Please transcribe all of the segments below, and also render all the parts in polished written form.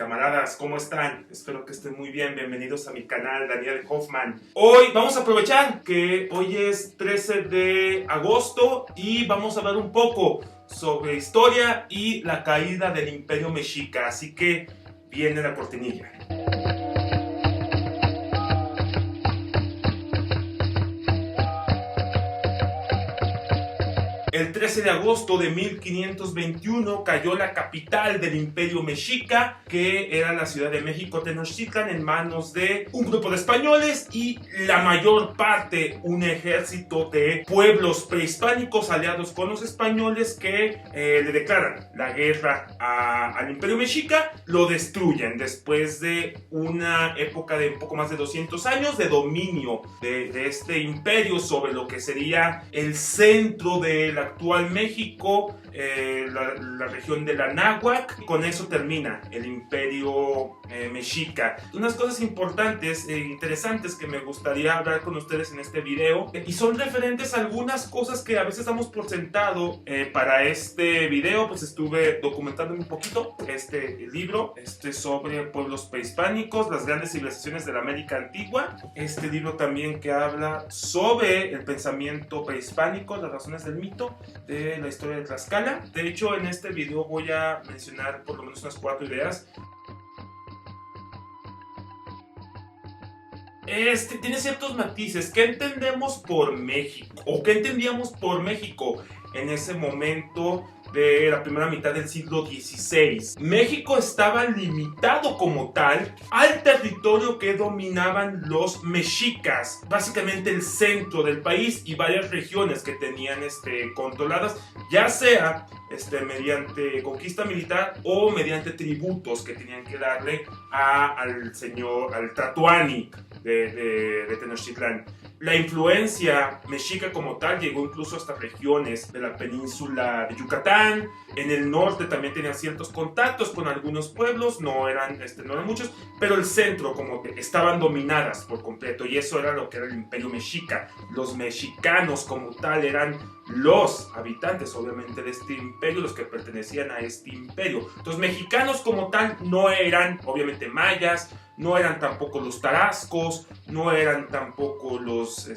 Camaradas, ¿cómo están? Espero que estén muy bien. Bienvenidos a mi canal, Daniel Hoffman. Hoy vamos a aprovechar que hoy es 13 de agosto y vamos a hablar un poco sobre historia y la caída del Imperio Mexica. Así que viene la cortinilla. El 13 de agosto de 1521 cayó la capital del Imperio Mexica, que era la Ciudad de México, Tenochtitlan, en manos de un grupo de españoles y la mayor parte, un ejército de pueblos prehispánicos aliados con los españoles que le declaran la guerra al Imperio Mexica, lo destruyen después de una época de un poco más de 200 años de dominio de este imperio sobre lo que sería el centro de la actual México, la región de la Náhuac. Con eso termina el Imperio Mexica. Unas cosas importantes e interesantes que me gustaría hablar con ustedes en este video, y son referentes a algunas cosas que a veces damos por sentado. Para este video pues estuve documentando un poquito este libro sobre pueblos prehispánicos, las grandes civilizaciones de la América Antigua. Este libro también que habla sobre el pensamiento prehispánico, las razones del mito, de la historia de Tlaxcala. De hecho, en este video voy a mencionar por lo menos unas 4 ideas. Tiene ciertos matices. ¿Qué entendemos por México? ¿O qué entendíamos por México en ese momento de la primera mitad del siglo XVI? México estaba limitado como tal al territorio que dominaban los mexicas, básicamente el centro del país y varias regiones que tenían controladas, ya sea mediante conquista militar o mediante tributos que tenían que darle al Tlatoani de Tenochtitlán. La influencia mexica como tal llegó incluso hasta regiones de la península de Yucatán. En el norte también tenían ciertos contactos con algunos pueblos, no eran muchos, pero el centro como que estaban dominadas por completo, y eso era lo que era el Imperio Mexica. Los mexicanos como tal eran los habitantes obviamente de este imperio, los que pertenecían a este imperio. Los mexicanos como tal no eran obviamente mayas, no eran tampoco los tarascos, no eran tampoco los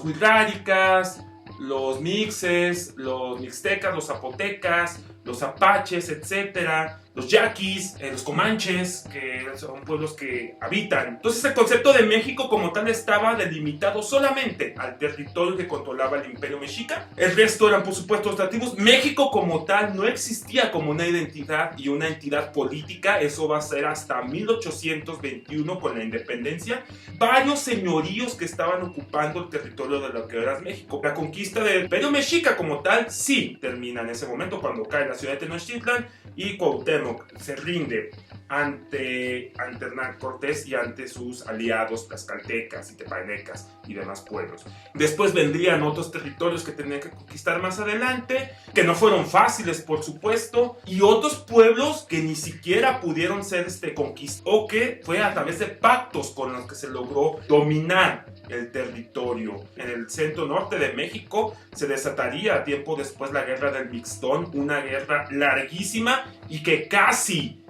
wixárikas, los mixes, los mixtecas, los zapotecas, los apaches, etcétera, los yaquis, los comanches, que son pueblos que habitan. Entonces el concepto de México como tal estaba delimitado solamente al territorio que controlaba el Imperio Mexica. El resto eran por supuesto los nativos. México como tal no existía como una identidad y una entidad política. Eso va a ser hasta 1821 con la independencia. Varios señoríos que estaban ocupando el territorio de lo que era México. La conquista del Imperio Mexica como tal sí termina en ese momento cuando cae la ciudad de Tenochtitlan y Cuauhtémoc se rinde ante Hernán Cortés y ante sus aliados tlaxcaltecas y tepanecas y demás pueblos. Después vendrían otros territorios que tenían que conquistar más adelante, que no fueron fáciles por supuesto, y otros pueblos que ni siquiera pudieron ser conquistados, o que fue a través de pactos con los que se logró dominar el territorio. En el centro norte de México se desataría tiempo después la guerra del Mixtón, una guerra larguísima y que casi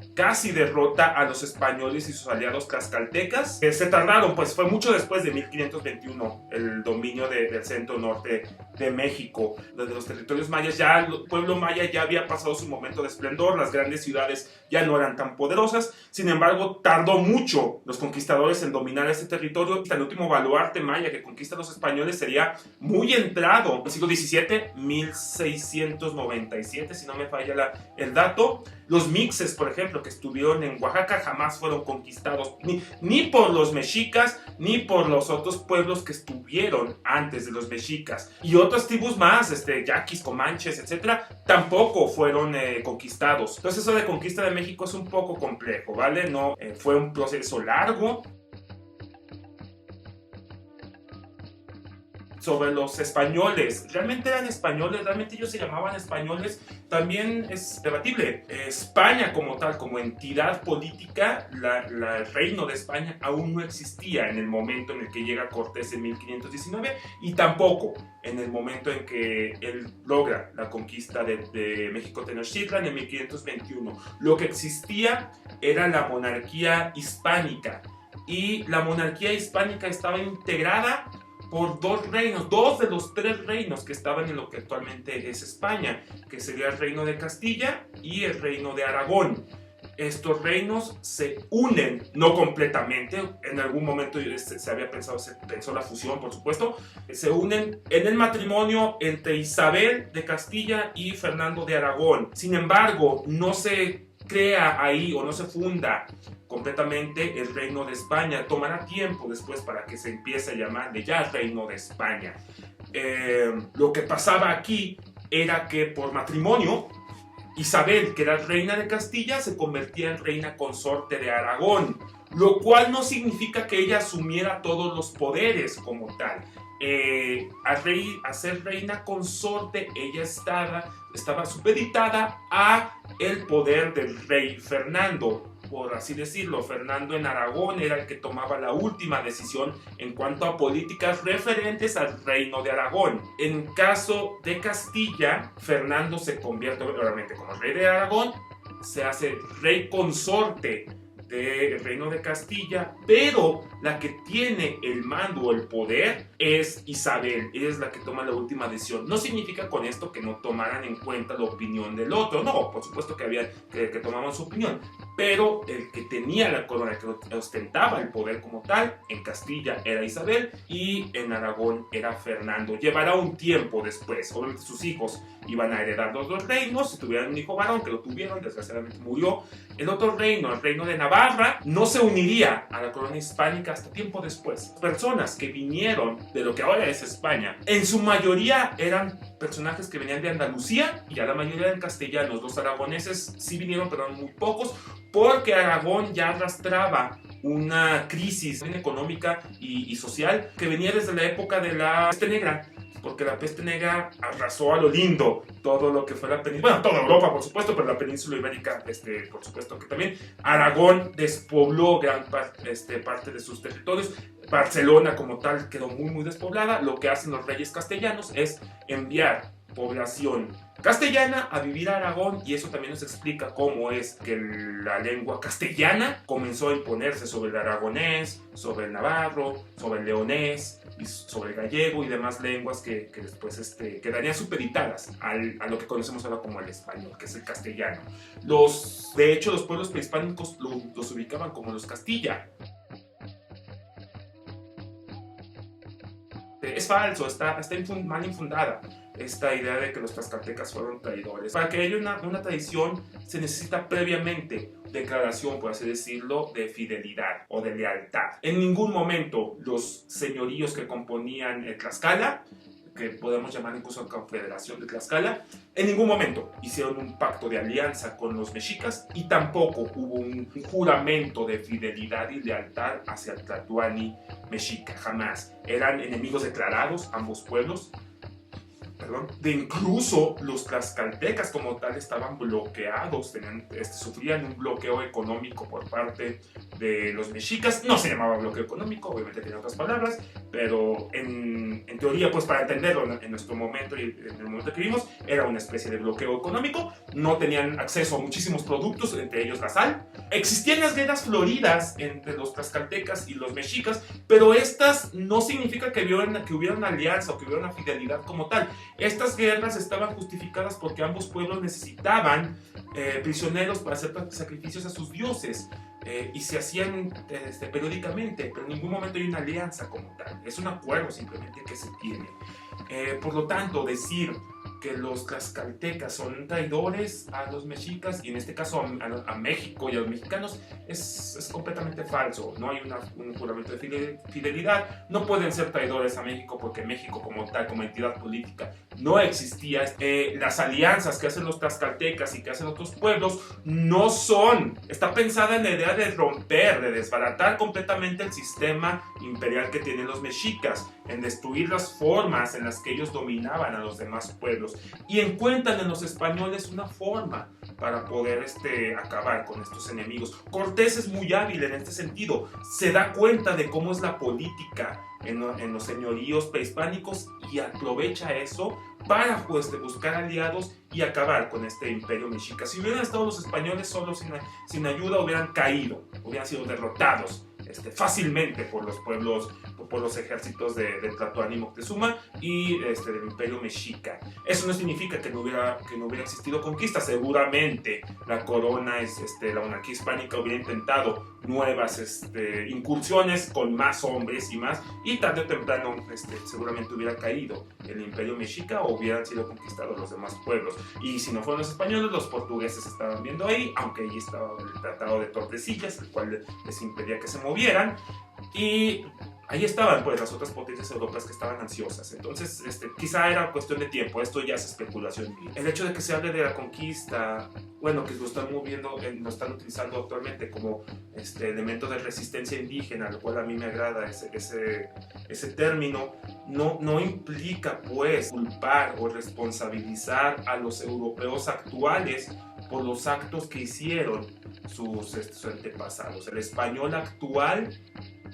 derrota a los españoles y sus aliados tlaxcaltecas. Se tardaron, pues fue mucho después de 1521 el dominio del centro norte de México. Desde los territorios mayas, ya el pueblo maya ya había pasado su momento de esplendor, las grandes ciudades ya no eran tan poderosas. Sin embargo, tardó mucho los conquistadores en dominar este territorio. El último baluarte maya que conquista a los españoles sería muy entrado en el siglo XVII, 1697, si no me falla el dato. Los mixes, por ejemplo, que estuvieron en Oaxaca, jamás fueron conquistados ni por los mexicas ni por los otros pueblos que estuvieron antes de los mexicas. Y otras tribus más, yaquis, comanches, etcétera, tampoco fueron conquistados. Entonces eso de conquista de México es un poco complejo, ¿vale? No fue un proceso largo. sobre los españoles. ¿Realmente eran españoles? ¿Realmente ellos se llamaban españoles? También es debatible. España como tal, como entidad política, el reino de España aún no existía en el momento en el que llega Cortés en 1519 y tampoco en el momento en que él logra la conquista de México Tenochtitlan en 1521. Lo que existía era la monarquía hispánica, y la monarquía hispánica estaba integrada por dos reinos, dos de los tres reinos que estaban en lo que actualmente es España, que sería el reino de Castilla y el reino de Aragón. Estos reinos se unen, no completamente, en algún momento se había pensado, se pensó la fusión, por supuesto, se unen en el matrimonio entre Isabel de Castilla y Fernando de Aragón. Sin embargo, no se crea ahí o no se funda completamente el reino de España. Tomará tiempo después para que se empiece a llamar de ya reino de España. Lo que pasaba aquí era que por matrimonio Isabel, que era reina de Castilla, se convertía en reina consorte de Aragón, lo cual no significa que ella asumiera todos los poderes como tal. A ser reina consorte, ella estaba supeditada a el poder del rey Fernando, por así decirlo. Fernando en Aragón era el que tomaba la última decisión en cuanto a políticas referentes al reino de Aragón. En caso de Castilla, Fernando se convierte obviamente como rey de Aragón, se hace rey consorte del reino de Castilla, pero la que tiene el mando o el poder es Isabel. Ella es la que toma la última decisión. No significa con esto que no tomaran en cuenta la opinión del otro, no, por supuesto que tomaban su opinión, pero el que tenía la corona, el que ostentaba el poder como tal, en Castilla era Isabel y en Aragón era Fernando. Llevará un tiempo después, obviamente sus hijos iban a heredar los dos reinos. Si tuvieran un hijo varón, que lo tuvieron, desgraciadamente murió. El otro reino, el reino de Navarra, no se uniría a la corona hispánica hasta tiempo después. Personas que vinieron de lo que ahora es España, en su mayoría eran personajes que venían de Andalucía y a la mayoría eran castellanos. Los aragoneses sí vinieron, pero eran muy pocos, porque Aragón ya arrastraba una crisis económica y social que venía desde la época de la peste negra, porque la peste negra arrasó a lo lindo todo lo que fue la península, bueno, toda Europa por supuesto, pero la península ibérica por supuesto que también. Aragón despobló gran parte de sus territorios. Barcelona como tal quedó muy despoblada. Lo que hacen los reyes castellanos es enviar población castellana a vivir a Aragón, y eso también nos explica cómo es que la lengua castellana comenzó a imponerse sobre el aragonés, sobre el navarro, sobre el leonés, y sobre el gallego y demás lenguas que después quedarían supeditadas a lo que conocemos ahora como el español, que es el castellano. De hecho, los pueblos prehispánicos los ubicaban como los Castilla. Es falso, está mal infundada esta idea de que los tlaxcaltecas fueron traidores. Para que haya una traición se necesita previamente declaración, por así decirlo, de fidelidad o de lealtad. En ningún momento los señoríos que componían el Tlaxcala, que podemos llamar incluso Confederación de Tlaxcala, en ningún momento hicieron un pacto de alianza con los mexicas, y tampoco hubo un juramento de fidelidad y lealtad hacia el Tlatoani mexica, jamás. Eran enemigos declarados ambos pueblos. De incluso los tlaxcaltecas como tal estaban bloqueados, sufrían un bloqueo económico por parte de los mexicas. No se llamaba bloqueo económico, obviamente tenía otras palabras, pero en teoría, pues para entenderlo en nuestro momento y en el momento que vivimos, era una especie de bloqueo económico. No tenían acceso a muchísimos productos, entre ellos la sal. Existían las guerras floridas entre los tlaxcaltecas y los mexicas, pero estas no significa que hubiera una alianza o que hubiera una fidelidad como tal. Estas guerras estaban justificadas porque ambos pueblos necesitaban prisioneros para hacer sacrificios a sus dioses, y se hacían periódicamente, pero en ningún momento hay una alianza como tal. Es un acuerdo simplemente que se tiene. Por lo tanto, decir que los tlaxcaltecas son traidores a los mexicas y en este caso a México y a los mexicanos es completamente falso. No hay un juramento de fidelidad. No pueden ser traidores a México porque México como tal, como entidad política, no existía. Las alianzas que hacen los tlaxcaltecas y que hacen otros pueblos no son. Está pensada en la idea de romper, de desbaratar completamente el sistema imperial que tienen los mexicas, en destruir las formas en las que ellos dominaban a los demás pueblos, y encuentran en los españoles una forma para poder acabar con estos enemigos. Cortés es muy hábil en este sentido, se da cuenta de cómo es la política en los señoríos prehispánicos y aprovecha eso para buscar aliados y acabar con este imperio mexica. Si hubieran estado los españoles solos sin ayuda, hubieran caído, hubieran sido derrotados fácilmente por los pueblos, por los ejércitos de Tlatoani y Moctezuma y del imperio mexica. Eso no significa que no hubiera existido conquista. Seguramente la corona, la monarquía hispánica hubiera intentado nuevas incursiones con más hombres y más, y tarde o temprano seguramente hubiera caído el imperio mexica o hubieran sido conquistados los demás pueblos. Y si no fueron los españoles, los portugueses estaban viendo ahí, aunque allí estaba el Tratado de Tordesillas, el cual les impedía que se movieran, y ahí estaban pues las otras potencias europeas que estaban ansiosas. Entonces quizá era cuestión de tiempo. Esto ya es especulación. El hecho de que se hable de la conquista, bueno, que lo están lo están utilizando actualmente como elemento de resistencia indígena, lo cual a mí me agrada ese término, no implica pues culpar o responsabilizar a los europeos actuales por los actos que hicieron sus antepasados. El español actual,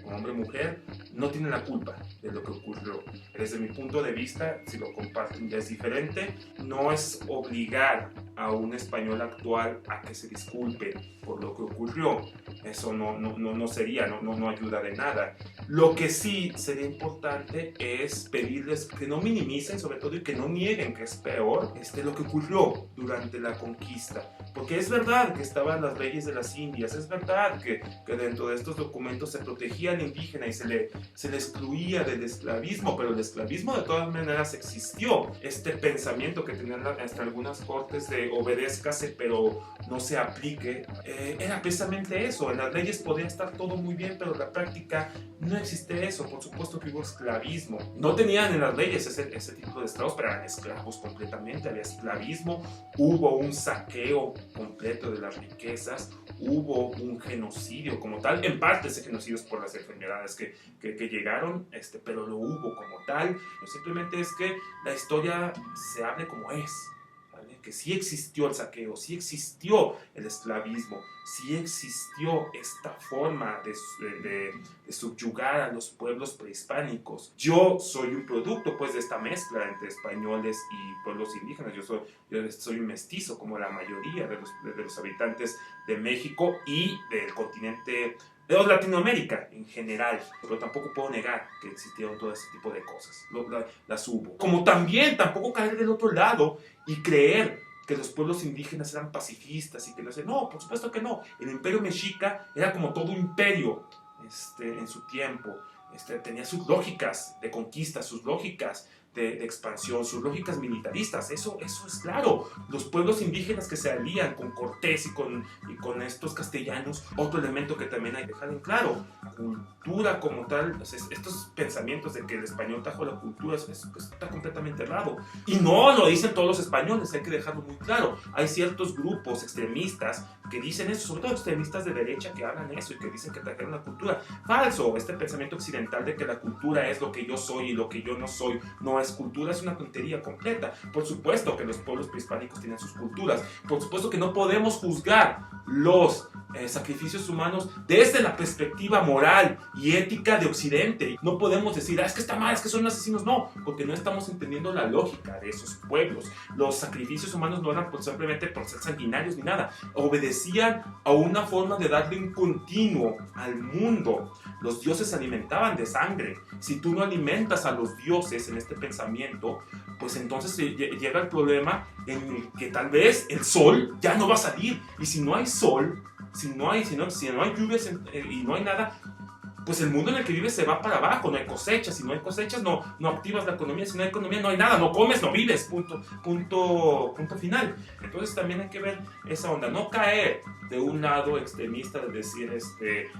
hombre o mujer, no tiene la culpa de lo que ocurrió. Desde mi punto de vista, si lo comparten ya es diferente. No es obligar a un español actual a que se disculpe por lo que ocurrió. Eso no sería, no ayuda de nada. Lo que sí sería importante es pedirles que no minimicen, sobre todo, y que no nieguen que es peor lo que ocurrió durante la conquista. Porque es verdad que estaban las leyes de las Indias, es verdad que dentro de estos documentos se protegía al indígena y se le excluía del esclavismo, pero el esclavismo de todas maneras existió. Este pensamiento que tenían hasta algunas cortes de obedézcase pero no se aplique, era precisamente eso. En las leyes podía estar todo muy bien, pero en la práctica no existe eso. Por supuesto que hubo esclavismo. No tenían en las leyes ese tipo de esclavos, pero eran esclavos completamente. Había esclavismo, hubo un saqueo completo de las riquezas, hubo un genocidio como tal. En parte ese genocidio es por las enfermedades que llegaron, pero lo hubo como tal. Simplemente es que la historia se hable como es, ¿vale? Que sí existió el saqueo, sí existió el esclavismo, sí existió esta forma de subyugar a los pueblos prehispánicos. Yo soy un producto pues de esta mezcla entre españoles y pueblos indígenas. Yo soy un mestizo como la mayoría de los habitantes de México y del continente de Latinoamérica en general, pero tampoco puedo negar que existieron todo ese tipo de cosas, las hubo. Como también tampoco caer del otro lado y creer que los pueblos indígenas eran pacifistas y que no, por supuesto que no. El imperio mexica era como todo imperio en su tiempo. Tenía sus lógicas de conquista, sus lógicas de expansión, sus lógicas militaristas. Eso es claro. Los pueblos indígenas que se alían con Cortés y con estos castellanos, otro elemento que también hay que dejar en claro, cultura como tal, estos pensamientos de que el español trajo la cultura, está completamente errado. Y no lo dicen todos los españoles, hay que dejarlo muy claro. Hay ciertos grupos extremistas que dicen eso, sobre todo extremistas de derecha que hablan eso y que dicen que trajeron la cultura. Falso. Este pensamiento occidental de que la cultura es lo que yo soy y lo que yo no soy, no es cultura, es una tontería completa. Por supuesto que los pueblos prehispánicos tienen sus culturas. Por supuesto que no podemos juzgar los sacrificios humanos desde la perspectiva moral y ética de Occidente. No podemos decir, es que está mal, es que son asesinos. No, porque no estamos entendiendo la lógica de esos pueblos. Los sacrificios humanos no eran simplemente por ser sanguinarios ni nada. Obedecían a una forma de darle un continuo al mundo. Los dioses se alimentaban de sangre. Si tú no alimentas a los dioses en este pensamiento, pues entonces llega el problema en que tal vez el sol ya no va a salir. Y si no hay sol, si no hay lluvias y no hay nada, pues el mundo en el que vives se va para abajo, no hay cosechas, si no hay cosechas no activas la economía, si no hay economía no hay nada, no comes, no vives, punto final. Entonces también hay que ver esa onda, no caer de un lado extremista de decir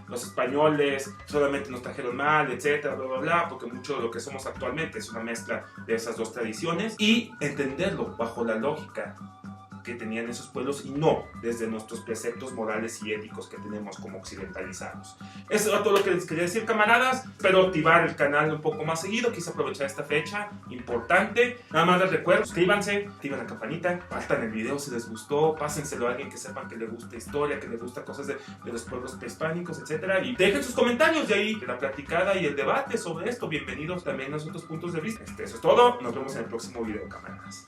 los españoles solamente nos trajeron mal, etcétera, bla, bla, bla, porque mucho de lo que somos actualmente es una mezcla de esas dos tradiciones, y entenderlo bajo la lógica que tenían esos pueblos y no desde nuestros preceptos morales y éticos que tenemos como occidentalizados. Eso era todo lo que les quería decir, camaradas. Espero activar el canal un poco más seguido. Quise aprovechar esta fecha importante. Nada más les recuerdo, suscríbanse, activen la campanita, compartan el video si les gustó, pásenselo a alguien que sepan que le gusta historia, que le gusta cosas de los pueblos prehispánicos, etc. Y dejen sus comentarios de ahí, de la platicada y el debate sobre esto. Bienvenidos también a otros puntos de vista. Eso es todo. Nos vemos en el próximo video, camaradas.